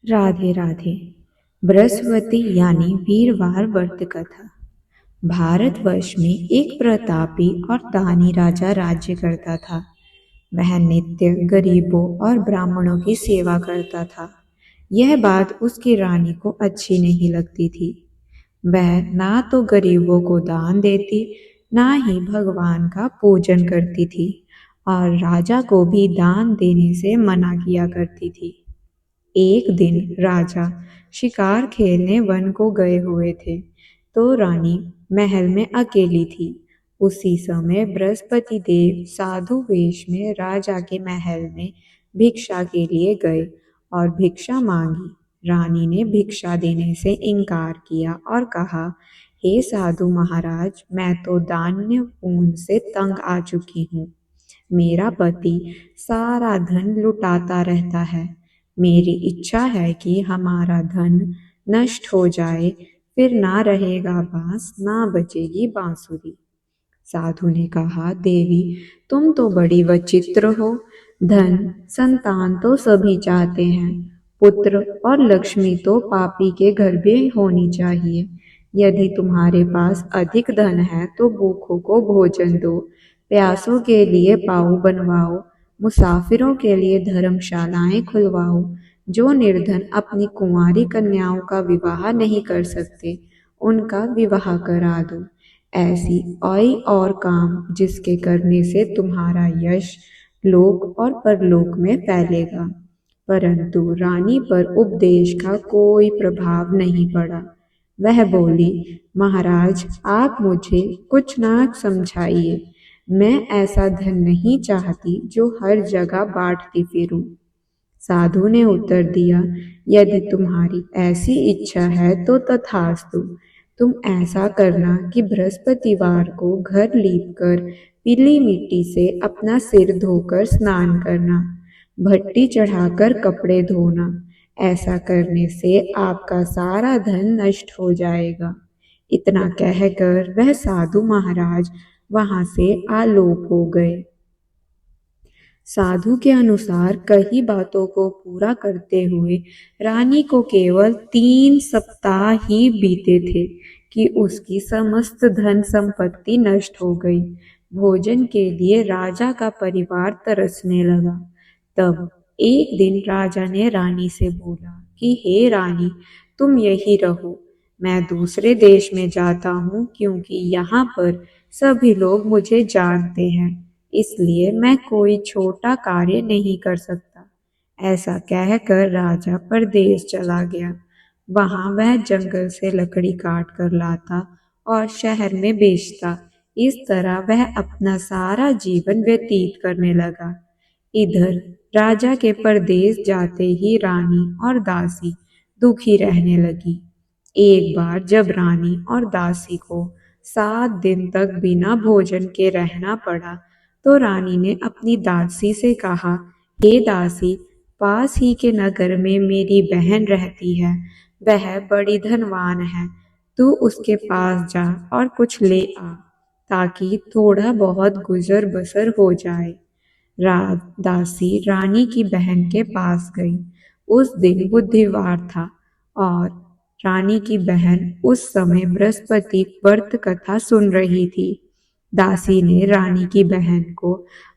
राधे राधे। बृहस्पति यानी वीरवार व्रत कथा। भारतवर्ष में एक प्रतापी और दानी राजा राज्य करता था। वह नित्य गरीबों और ब्राह्मणों की सेवा करता था। यह बात उसकी रानी को अच्छी नहीं लगती थी। वह ना तो गरीबों को दान देती, ना ही भगवान का पूजन करती थी, और राजा को भी दान देने से मना किया करती थी। एक दिन राजा शिकार खेलने वन को गए हुए थे, तो रानी महल में अकेली थी। उसी समय बृहस्पति देव साधु वेश में राजा के महल में भिक्षा के लिए गए और भिक्षा मांगी। रानी ने भिक्षा देने से इनकार किया और कहा, हे साधु महाराज, मैं तो दान्य पुण्य से तंग आ चुकी हूँ। मेरा पति सारा धन लुटाता रहता है। मेरी इच्छा है कि हमारा धन नष्ट हो जाए, फिर ना रहेगा बांस, ना बजेगी बांसुरी। साधु ने कहा, देवी, तुम तो बड़ी विचित्र हो। धन संतान तो सभी चाहते हैं। पुत्र और लक्ष्मी तो पापी के घर भी होनी चाहिए। यदि तुम्हारे पास अधिक धन है तो भूखों को भोजन दो, प्यासों के लिए पाऊ बनवाओ, मुसाफिरों के लिए धर्मशालाएं खुलवाओ। जो निर्धन अपनी कुंवारी कन्याओं का विवाह नहीं कर सकते, उनका विवाह करा दो। ऐसी और काम जिसके करने से तुम्हारा यश लोक और परलोक में फैलेगा। परंतु रानी पर उपदेश का कोई प्रभाव नहीं पड़ा। वह बोली, महाराज, आप मुझे कुछ ना समझाइए। मैं ऐसा धन नहीं चाहती जो हर जगह बांटती फिरूं। साधु ने उत्तर दिया, यदि तुम्हारी ऐसी इच्छा है तो तथास्तु। तुम ऐसा करना कि बृहस्पतिवार को घर लीपकर पीली मिट्टी से अपना सिर धोकर स्नान करना, भट्टी चढ़ाकर कपड़े धोना। ऐसा करने से आपका सारा धन नष्ट हो जाएगा। इतना कहकर वह साधु महाराज वहां से आलोप हो गए। साधु के अनुसार कई बातों को पूरा करते हुए रानी को केवल 3 सप्ताह ही बीते थे कि उसकी समस्त धन संपत्ति नष्ट हो गई। भोजन के लिए राजा का परिवार तरसने लगा। तब एक दिन राजा ने रानी से बोला कि हे रानी, तुम यही रहो। मैं दूसरे देश में जाता हूँ, क्योंकि यहाँ पर सभी लोग मुझे जानते हैं, इसलिए मैं कोई छोटा कार्य नहीं कर सकता। ऐसा कहकर राजा परदेश चला गया। वहां वह जंगल से लकड़ी काट कर लाता और शहर में बेचता। इस तरह वह अपना सारा जीवन व्यतीत करने लगा। इधर राजा के परदेश जाते ही रानी और दासी दुखी रहने लगी। एक बार जब रानी और दासी को 7 दिन तक बिना भोजन के रहना पड़ा, तो रानी ने अपनी दासी से कहा, हे दासी, पास ही के नगर में मेरी बहन रहती है। वह बड़ी धनवान है। तू उसके पास जा और कुछ ले आ, ताकि थोड़ा बहुत गुजर बसर हो जाए। दासी रानी की बहन के पास गई। उस दिन बुधवार था और रानी की बहन उस समय बृहस्पति व्रत कथा सुन रही थी। दासी ने रानी की बहन को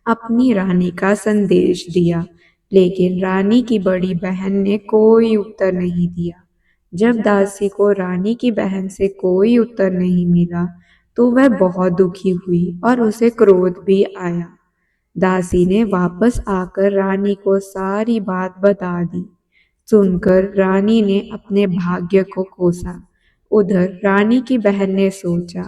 अपनी रानी का संदेश दिया, लेकिन रानी की बड़ी बहन ने कोई उत्तर नहीं दिया। जब दासी को रानी की बहन से कोई उत्तर नहीं मिला, तो वह बहुत दुखी हुई और उसे क्रोध भी आया। दासी ने वापस आकर रानी को सारी बात बता दी। सुनकर रानी ने अपने भाग्य को कोसा। उधर रानी की बहन ने सोचा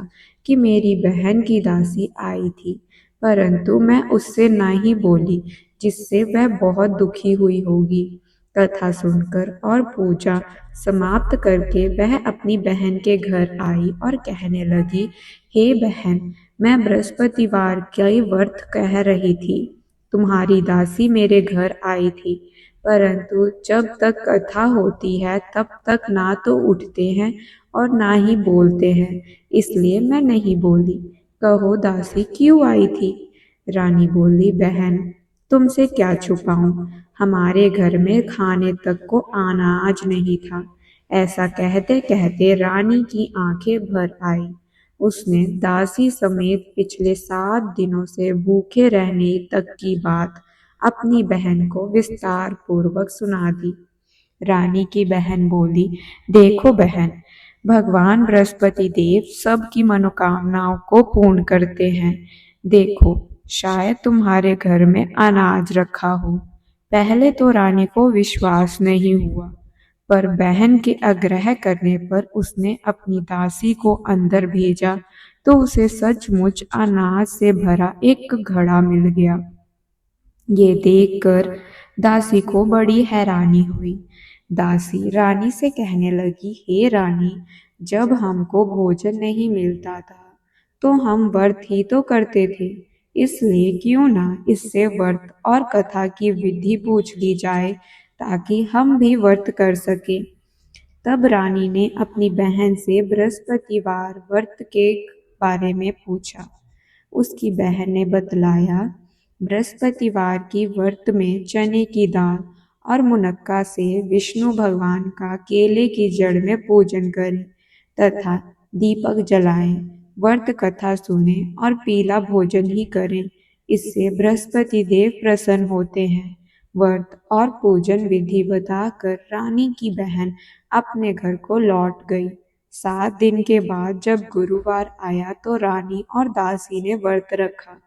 कि मेरी बहन की दासी आई थी, परंतु मैं उससे नहीं बोली, जिससे वह बहुत दुखी हुई होगी। कथा सुनकर और पूजा समाप्त करके वह अपनी बहन के घर आई और कहने लगी, हे बहन, मैं बृहस्पतिवार के व्रत कह रही थी। तुम्हारी दासी मेरे घर आई थी, परंतु जब तक कथा होती है तब तक ना तो उठते हैं और ना ही बोलते हैं, इसलिए मैं नहीं बोली। कहो दासी क्यों आई थी? रानी बोली, बहन, तुमसे क्या छुपाऊं, हमारे घर में खाने तक को अनाज नहीं था। ऐसा कहते कहते रानी की आंखें भर आई। उसने दासी समेत पिछले 7 दिनों से भूखे रहने तक की बात अपनी बहन को विस्तार पूर्वक सुना दी। रानी की बहन बोली, देखो बहन, भगवान बृहस्पति देव सबकी मनोकामनाओं को पूर्ण करते हैं। देखो, शायद तुम्हारे घर में अनाज रखा हो। पहले तो रानी को विश्वास नहीं हुआ, पर बहन के आग्रह करने पर उसने अपनी दासी को अंदर भेजा तो उसे सचमुच अनाज से भरा एक घड़ा मिल गया। ये देखकर दासी को बड़ी हैरानी हुई। दासी रानी से कहने लगी, हे रानी, जब हमको भोजन नहीं मिलता था तो हम व्रत ही तो करते थे, इसलिए क्यों ना इससे व्रत और कथा की विधि पूछ ली जाए ताकि हम भी व्रत कर सके। तब रानी ने अपनी बहन से बृहस्पतिवार व्रत के बारे में पूछा। उसकी बहन ने बतलाया, बृहस्पतिवार की व्रत में चने की दाल और मुनक्का से विष्णु भगवान का केले की जड़ में पूजन करें तथा दीपक जलाएं, व्रत कथा सुने और पीला भोजन ही करें। इससे बृहस्पति देव प्रसन्न होते हैं। व्रत और पूजन विधि बताकर रानी की बहन अपने घर को लौट गई। 7 दिन के बाद जब गुरुवार आया तो रानी और दासी ने व्रत रखा।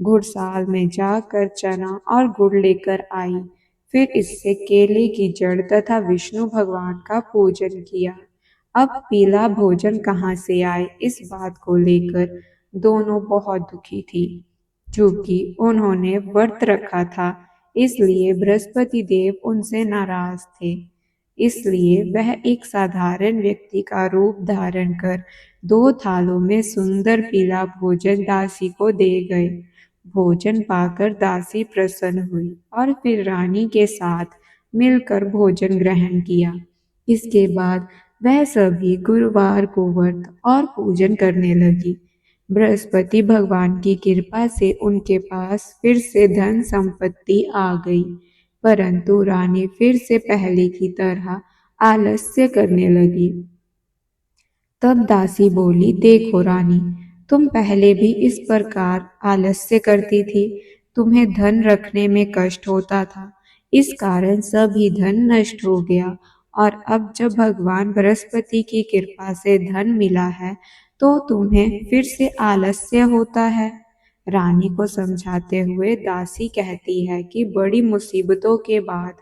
घुड़साल में जाकर चना और गुड़ लेकर आई। फिर इससे केले की जड़ तथा विष्णु भगवान का पूजन किया। अब पीला भोजन कहाँ से आए, इस बात को लेकर दोनों बहुत दुखी थी। चूंकि उन्होंने व्रत रखा था, इसलिए बृहस्पति देव उनसे नाराज थे। इसलिए वह एक साधारण व्यक्ति का रूप धारण कर 2 थालों में सुंदर पीला भोजन दासी को दे गए। भोजन पाकर दासी प्रसन्न हुई और फिर रानी के साथ मिलकर भोजन ग्रहण किया। इसके बाद वह सभी गुरुवार को व्रत और पूजन करने लगी। बृहस्पति भगवान की कृपा से उनके पास फिर से धन संपत्ति आ गई, परंतु रानी फिर से पहले की तरह आलस्य करने लगी। तब दासी बोली, देखो रानी, तुम पहले भी इस प्रकार आलस्य करती थी। तुम्हें धन रखने में कष्ट होता था, इस कारण सभी धन नष्ट हो गया, और अब जब भगवान बृहस्पति की कृपा से धन मिला है तो तुम्हें फिर से आलस्य होता है। रानी को समझाते हुए दासी कहती है कि बड़ी मुसीबतों के बाद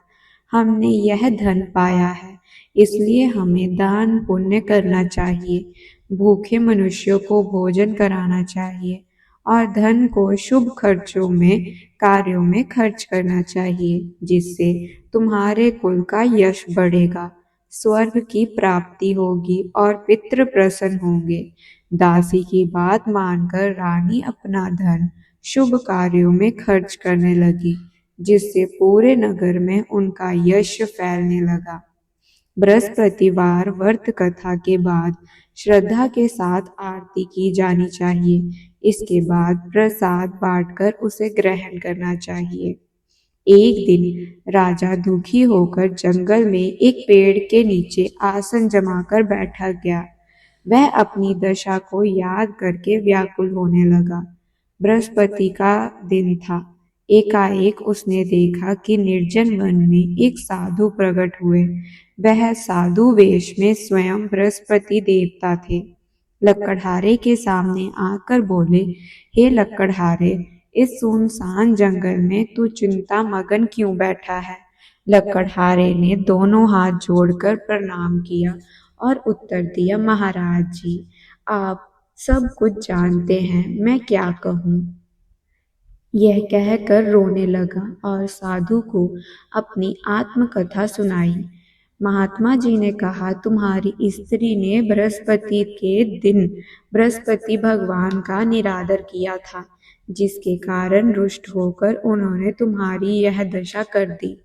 हमने यह धन पाया है, इसलिए हमें दान पुण्य करना चाहिए, भूखे मनुष्यों को भोजन कराना चाहिए और धन को शुभ खर्चों में कार्यों में खर्च करना चाहिए, जिससे तुम्हारे कुल का यश बढ़ेगा, स्वर्ग की प्राप्ति होगी और पितृ प्रसन्न होंगे। दासी की बात मानकर रानी अपना धन शुभ कार्यों में खर्च करने लगी, जिससे पूरे नगर में उनका यश फैलने लगा। बृहस्पतिवार व्रत कथा के बाद श्रद्धा के साथ आरती की जानी चाहिए। इसके बाद प्रसाद बांटकर उसे ग्रहण करना चाहिए। एक दिन राजा दुखी होकर जंगल में एक पेड़ के नीचे आसन जमाकर बैठा गया। वह अपनी दशा को याद करके व्याकुल होने लगा। बृहस्पति का दिन था। एकाएक उसने देखा कि निर्जन वन में एक साधु प्रकट हुए। वह साधु वेश में स्वयं बृहस्पति देवता थे। लकड़हारे के सामने आकर बोले, हे लकड़हारे, इस सुनसान जंगल में तू चिंता मगन क्यों बैठा है? लकड़हारे ने दोनों हाथ जोड़कर प्रणाम किया और उत्तर दिया, महाराज जी, आप सब कुछ जानते हैं, मैं क्या कहूँ। यह कहकर रोने लगा और साधु को अपनी आत्मकथा सुनाई। महात्मा जी ने कहा, तुम्हारी स्त्री ने बृहस्पति के दिन बृहस्पति भगवान का निरादर किया था, जिसके कारण रुष्ट होकर उन्होंने तुम्हारी यह दशा कर दी।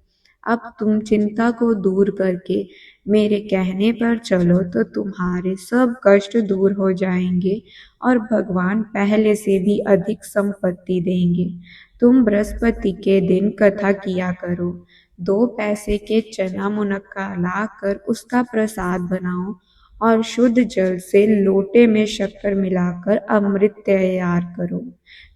अब तुम चिंता को दूर करके मेरे कहने पर चलो तो तुम्हारे सब कष्ट दूर हो जाएंगे और भगवान पहले से भी अधिक संपत्ति देंगे। तुम बृहस्पति के दिन कथा किया करो। 2 पैसे के चना मुनक्का लाकर उसका प्रसाद बनाओ और शुद्ध जल से लोटे में शक्कर मिलाकर अमृत तैयार करो।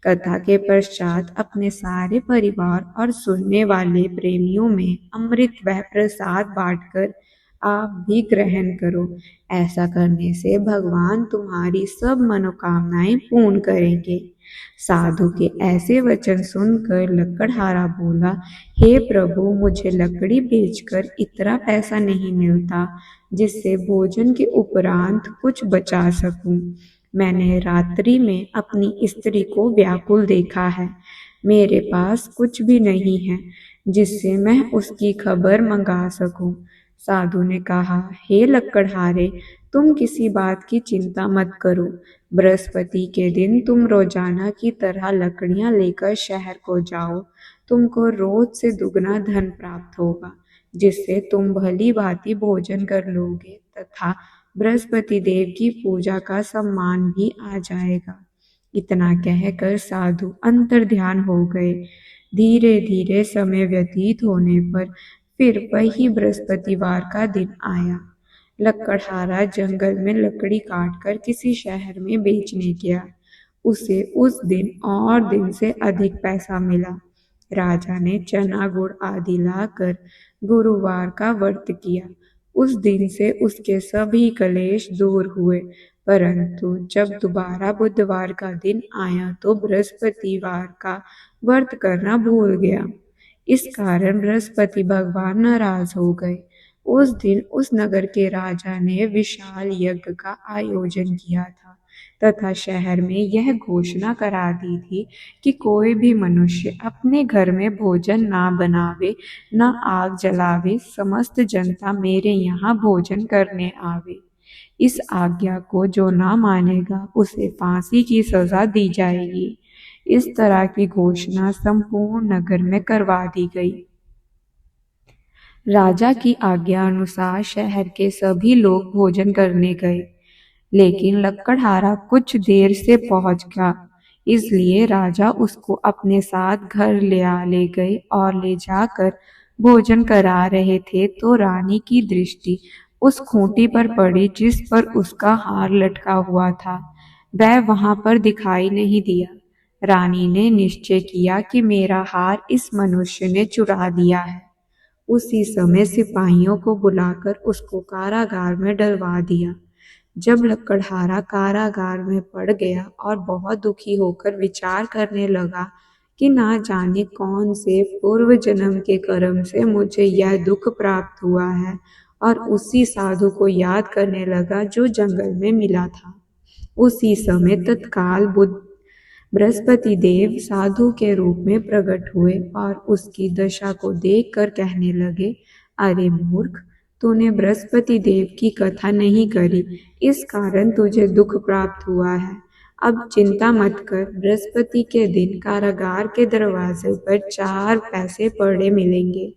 कथा के पश्चात अपने सारे परिवार और सुनने वाले प्रेमियों में अमृत व प्रसाद बांटकर आप भी ग्रहण करो। ऐसा करने से भगवान तुम्हारी सब मनोकामनाएं पूर्ण करेंगे। साधु के ऐसे वचन सुनकर लकड़हारा बोला, हे प्रभु, मुझे लकड़ी बेचकर इतना पैसा नहीं मिलता जिससे भोजन के उपरांत कुछ बचा सकूं। मैंने रात्रि में अपनी स्त्री को व्याकुल देखा है। मेरे पास कुछ भी नहीं है जिससे मैं उसकी खबर मंगा सकूं। साधु ने कहा, हे लकड़हारे, तुम किसी बात की चिंता मत करो। बृहस्पति के दिन तुम रोजाना की तरह लकड़ियां लेकर शहर को जाओ। तुमको रोज से दुगना धन प्राप्त होगा, जिससे तुम भली भांति भोजन कर लोगे तथा बृहस्पति देव की पूजा का सम्मान भी आ जाएगा। इतना कहकर साधु अंतर्ध्यान हो गए। धीरे धीरे समय व्यतीत होने पर फिर वही बृहस्पतिवार का दिन आया। लकड़हारा जंगल में लकड़ी काटकर किसी शहर में बेचने गया। उसे उस दिन और दिन से अधिक पैसा मिला। राजा ने चना गुड़ आदि लाकर गुरुवार का व्रत किया। उस दिन से उसके सभी कलेश दूर हुए। परंतु जब दोबारा बुधवार का दिन आया तो बृहस्पतिवार का व्रत करना भूल गया। इस कारण बृहस्पति भगवान नाराज हो गए। उस दिन उस नगर के राजा ने विशाल यज्ञ का आयोजन किया था तथा शहर में यह घोषणा करा दी थी कि कोई भी मनुष्य अपने घर में भोजन ना बनावे, न आग जलावे, समस्त जनता मेरे यहाँ भोजन करने आवे। इस आज्ञा को जो ना मानेगा उसे फांसी की सजा दी जाएगी। इस तरह की घोषणा संपूर्ण नगर में करवा दी गई। राजा की आज्ञा अनुसार शहर के सभी लोग भोजन करने गए, लेकिन लकड़हारा कुछ देर से पहुंच गया। इसलिए राजा उसको अपने साथ घर ले गए और ले जाकर भोजन करा रहे थे तो रानी की दृष्टि उस खूंटी पर पड़ी जिस पर उसका हार लटका हुआ था। वह वहां पर दिखाई नहीं दिया। रानी ने निश्चय किया कि मेरा हार इस मनुष्य ने चुरा दिया है। उसी समय सिपाहियों को बुलाकर उसको कारागार में डलवा दिया। जब लकड़हारा कारागार में पड़ गया और बहुत दुखी होकर विचार करने लगा कि ना जाने कौन से पूर्व जन्म के कर्म से मुझे यह दुख प्राप्त हुआ है, और उसी साधु को याद करने लगा जो जंगल में मिला था। उसी समय तत्काल बृहस्पति देव साधु के रूप में प्रकट हुए और उसकी दशा को देखकर कहने लगे, अरे मूर्ख, तूने बृहस्पति देव की कथा नहीं करी, इस कारण तुझे दुख प्राप्त हुआ है। अब चिंता मत कर, बृहस्पति के दिन कारागार के दरवाजे पर 4 पैसे पड़े मिलेंगे।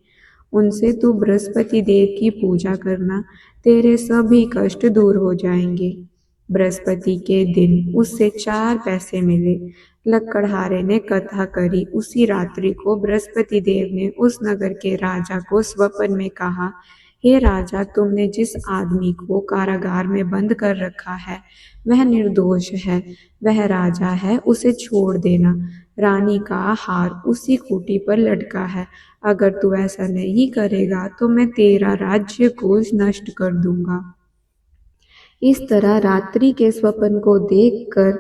उनसे तू बृहस्पति देव की पूजा करना, तेरे सभी कष्ट दूर हो जाएंगे। बृहस्पति के दिन उससे 4 पैसे मिले। लकड़हारे ने कथा करी। उसी रात्रि को बृहस्पति देव ने उस नगर के राजा को स्वप्न में कहा, हे राजा, तुमने जिस आदमी को कारागार में बंद कर रखा है वह निर्दोष है, वह राजा है, उसे छोड़ देना। रानी का हार उसी खूंटी पर लटका है। अगर तू ऐसा नहीं करेगा तो मैं तेरा राज्य को नष्ट कर दूंगा। इस तरह रात्रि के स्वप्न को देखकर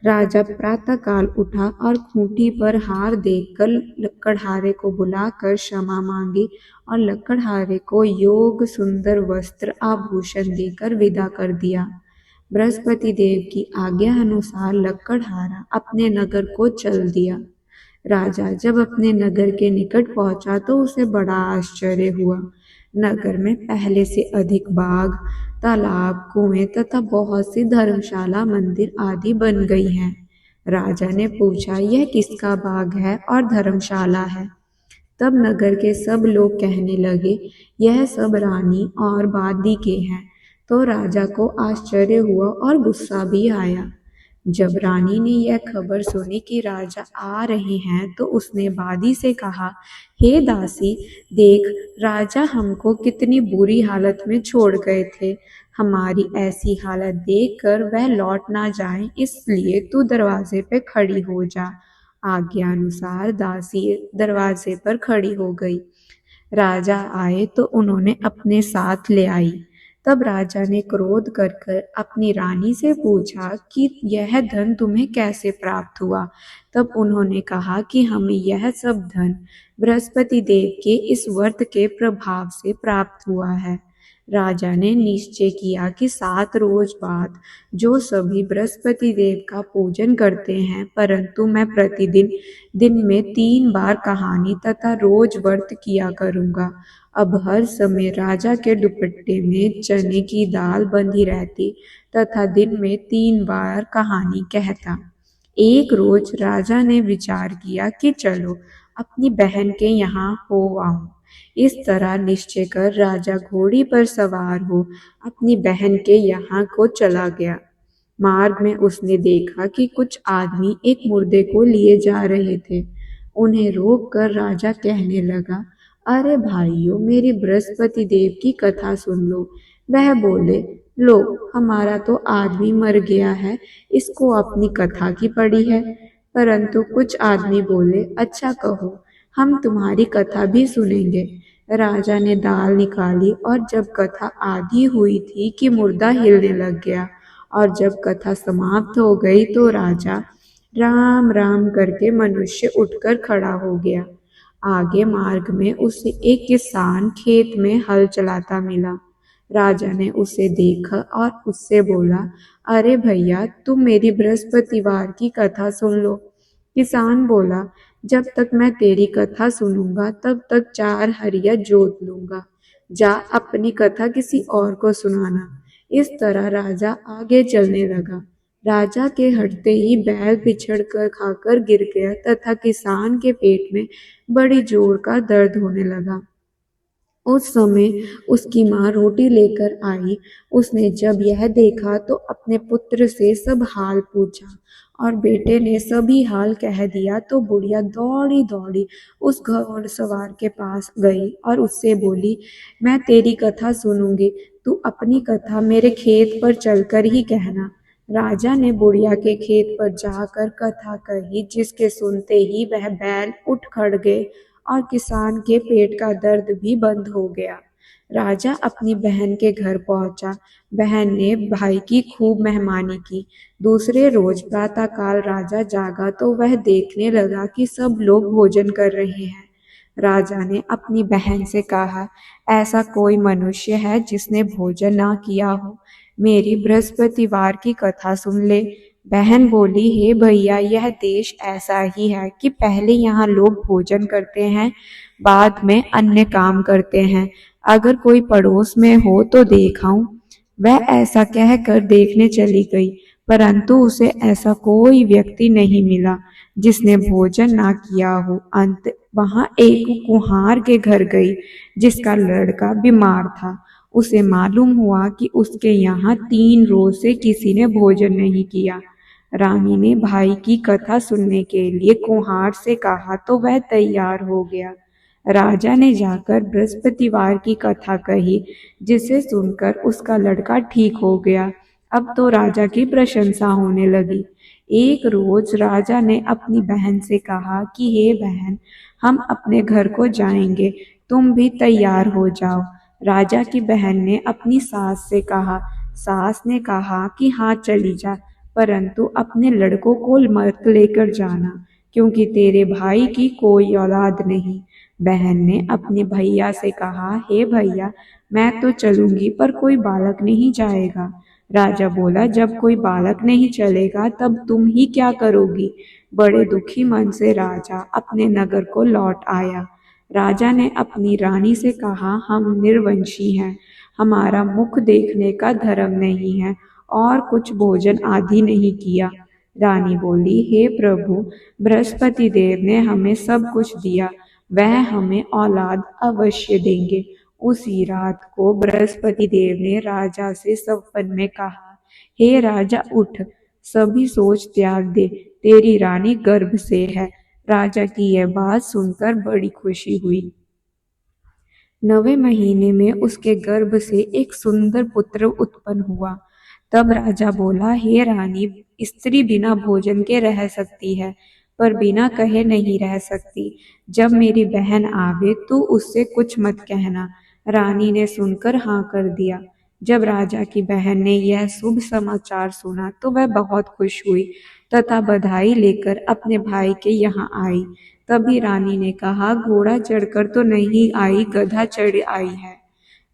राजा प्रातःकाल उठा और खूंटी पर हार देखकर लकड़हारे को बुलाकर क्षमा मांगी और लकड़हारे को योग सुंदर वस्त्र आभूषण देकर विदा कर दिया। बृहस्पति देव की आज्ञा अनुसार लकड़हारा अपने नगर को चल दिया। राजा जब अपने नगर के निकट पहुंचा तो उसे बड़ा आश्चर्य हुआ। नगर में पहले से अधिक बाग, तालाब, कुएं तथा बहुत सी धर्मशाला, मंदिर आदि बन गई हैं। राजा ने पूछा, यह किसका बाग है और धर्मशाला है? तब नगर के सब लोग कहने लगे, यह सब रानी और बादी के हैं। तो राजा को आश्चर्य हुआ और गुस्सा भी आया। जब रानी ने यह खबर सुनी कि राजा आ रहे हैं तो उसने बादी से कहा, हे दासी, देख, राजा हमको कितनी बुरी हालत में छोड़ गए थे। हमारी ऐसी हालत देखकर वह लौट ना जाए, इसलिए तू दरवाजे पे खड़ी हो जा। आज्ञानुसार दासी दरवाजे पर खड़ी हो गई। राजा आए तो उन्होंने अपने साथ ले आई। तब राजा ने क्रोध कर कर अपनी रानी से पूछा कि यह धन तुम्हें कैसे प्राप्त हुआ। तब उन्होंने कहा कि हमें यह सब धन बृहस्पति देव के इस व्रत के प्रभाव से प्राप्त हुआ है। राजा ने निश्चय किया कि 7 रोज बाद जो सभी बृहस्पति देव का पूजन करते हैं, परंतु मैं प्रतिदिन दिन में 3 बार कहानी तथा रोज व्रत किया करूँगा। अब हर समय राजा के दुपट्टे में चने की दाल बंधी रहती तथा दिन में 3 बार कहानी कहता। एक रोज राजा ने विचार किया कि चलो अपनी बहन के यहाँ हो आऊं। इस तरह निश्चय कर राजा घोड़ी पर सवार हो अपनी बहन के यहाँ को चला गया। मार्ग में उसने देखा कि कुछ आदमी एक मुर्दे को लिए जा रहे थे। उन्हें रोक कर राजा कहने लगा, अरे भाइयों, मेरी बृहस्पति देव की कथा सुन लो। वह बोले, लो, हमारा तो आदमी मर गया है, इसको अपनी कथा की पड़ी है। परंतु कुछ आदमी बोले, अच्छा कहो, हम तुम्हारी कथा भी सुनेंगे। राजा ने दाल निकाली और जब कथा आधी हुई थी कि मुर्दा हिलने लग गया, और जब कथा समाप्त हो गई तो राजा राम राम करके मनुष्य उठकर खड़ा हो गया। आगे मार्ग में उसे एक किसान खेत में हल चलाता मिला। राजा ने उसे देखा और उससे बोला, अरे भैया, तुम मेरी बृहस्पतिवार की कथा सुन लो। किसान बोला, जब तक मैं तेरी कथा सुनूंगा तब तक 4 हरिया जोत लूंगा। जा अपनी कथा किसी और को सुनाना। इस तरह राजा आगे चलने लगा। राजा के हटते ही बैल पिछड़ कर खाकर गिर गया तथा किसान के पेट में बड़ी जोर का दर्द होने लगा। उस समय उसकी माँ रोटी लेकर आई। उसने जब यह देखा तो अपने पुत्र से सब हाल पूछा और बेटे ने सभी हाल कह दिया तो बुढ़िया दौड़ी दौड़ी उस घोड़सवार के पास गई और उससे बोली, मैं तेरी कथा सुनूंगी, तू अपनी कथा मेरे खेत पर चलकर ही कहना। राजा ने बुढ़िया के खेत पर जाकर कथा कही, जिसके सुनते ही वह बैल उठ खड़ गए और किसान के पेट का दर्द भी बंद हो गया। राजा अपनी बहन के घर पहुंचा। बहन ने भाई की खूब मेहमानी की। दूसरे रोज प्रातःकाल राजा जागा तो वह देखने लगा कि सब लोग भोजन कर रहे हैं। राजा ने अपनी बहन से कहा, ऐसा कोई मनुष्य है जिसने भोजन ना किया हो? मेरी बृहस्पतिवार की कथा सुन ले। बहन बोली, हे भैया, यह देश ऐसा ही है कि पहले यहाँ लोग भोजन करते हैं, बाद में अन्य काम करते हैं। अगर कोई पड़ोस में हो तो देखाऊं। वह ऐसा कहकर देखने चली गई, परंतु उसे ऐसा कोई व्यक्ति नहीं मिला जिसने भोजन ना किया हो। अंत वहां एक कुम्हार के घर गई, जिसका लड़का बीमार था। उसे मालूम हुआ कि उसके यहाँ 3 रोज से किसी ने भोजन नहीं किया। रानी ने भाई की कथा सुनने के लिए कुम्हार से कहा तो वह तैयार हो गया। राजा ने जाकर बृहस्पतिवार की कथा कही, जिसे सुनकर उसका लड़का ठीक हो गया। अब तो राजा की प्रशंसा होने लगी। एक रोज राजा ने अपनी बहन से कहा कि हे बहन, हम अपने घर को जाएंगे, तुम भी तैयार हो जाओ। राजा की बहन ने अपनी सास से कहा। सास ने कहा कि हाँ, चली जा, परंतु अपने लड़कों को मत लेकर जाना, क्योंकि तेरे भाई की कोई औलाद नहीं। बहन ने अपने भैया से कहा, हे भैया, मैं तो चलूंगी पर कोई बालक नहीं जाएगा। राजा बोला, जब कोई बालक नहीं चलेगा तब तुम ही क्या करोगी? बड़े दुखी मन से राजा अपने नगर को लौट आया। राजा ने अपनी रानी से कहा, हम निर्वंशी हैं, हमारा मुख देखने का धर्म नहीं है और कुछ भोजन आदि नहीं किया। रानी बोली, हे प्रभु, बृहस्पति देव ने हमें सब कुछ दिया, वह हमें औलाद अवश्य देंगे। उसी रात को बृहस्पति देव ने राजा से सपन में कहा, हे राजा उठ, सभी सोच त्याग दे, तेरी रानी गर्भ से है। राजा की यह बात सुनकर बड़ी खुशी हुई। 9वें महीने में उसके गर्भ से एक सुंदर पुत्र उत्पन्न हुआ। तब राजा बोला, हे रानी, स्त्री बिना भोजन के रह सकती है, पर बिना कहे नहीं रह सकती। जब मेरी बहन आवे तो उससे कुछ मत कहना। रानी ने सुनकर हाँ कर दिया। जब राजा की बहन ने यह शुभ समाचार सुना तो वह बहुत खुश हुई तथा बधाई लेकर अपने भाई के यहाँ आई। तभी रानी ने कहा, घोड़ा चढ़कर तो नहीं आई, गधा चढ़ आई है।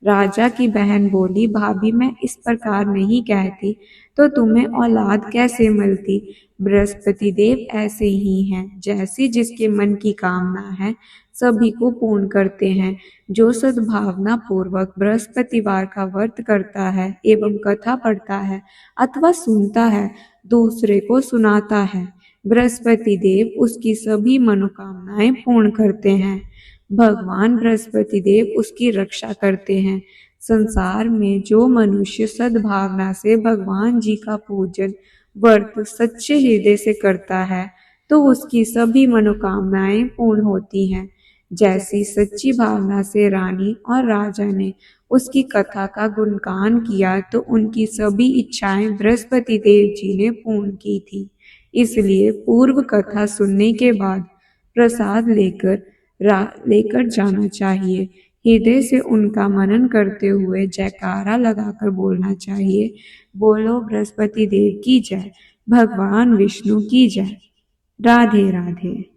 राजा की बहन बोली, भाभी मैं इस प्रकार नहीं कहती तो तुम्हें औलाद कैसे मिलती। बृहस्पति देव ऐसे ही हैं, जैसी जिसके मन की कामना है सभी को पूर्ण करते हैं। जो सद्भावना पूर्वक बृहस्पतिवार का व्रत करता है एवं कथा पढ़ता है अथवा सुनता है, दूसरे को सुनाता है, बृहस्पति देव उसकी सभी मनोकामनाएं पूर्ण करते हैं। भगवान बृहस्पति देव उसकी रक्षा करते हैं। संसार में जो मनुष्य सद्भावना से भगवान जी का पूजन व्रत सच्चे हृदय से करता है तो उसकी सभी मनोकामनाएं पूर्ण होती हैं। जैसी सच्ची भावना से रानी और राजा ने उसकी कथा का गुणगान किया तो उनकी सभी इच्छाएं बृहस्पति देव जी ने पूर्ण की थी। इसलिए पूर्व कथा सुनने के बाद प्रसाद लेकर जाना चाहिए। हृदय से उनका मनन करते हुए जयकारा लगाकर बोलना चाहिए, बोलो बृहस्पति देव की जय, भगवान विष्णु की जय। राधे राधे।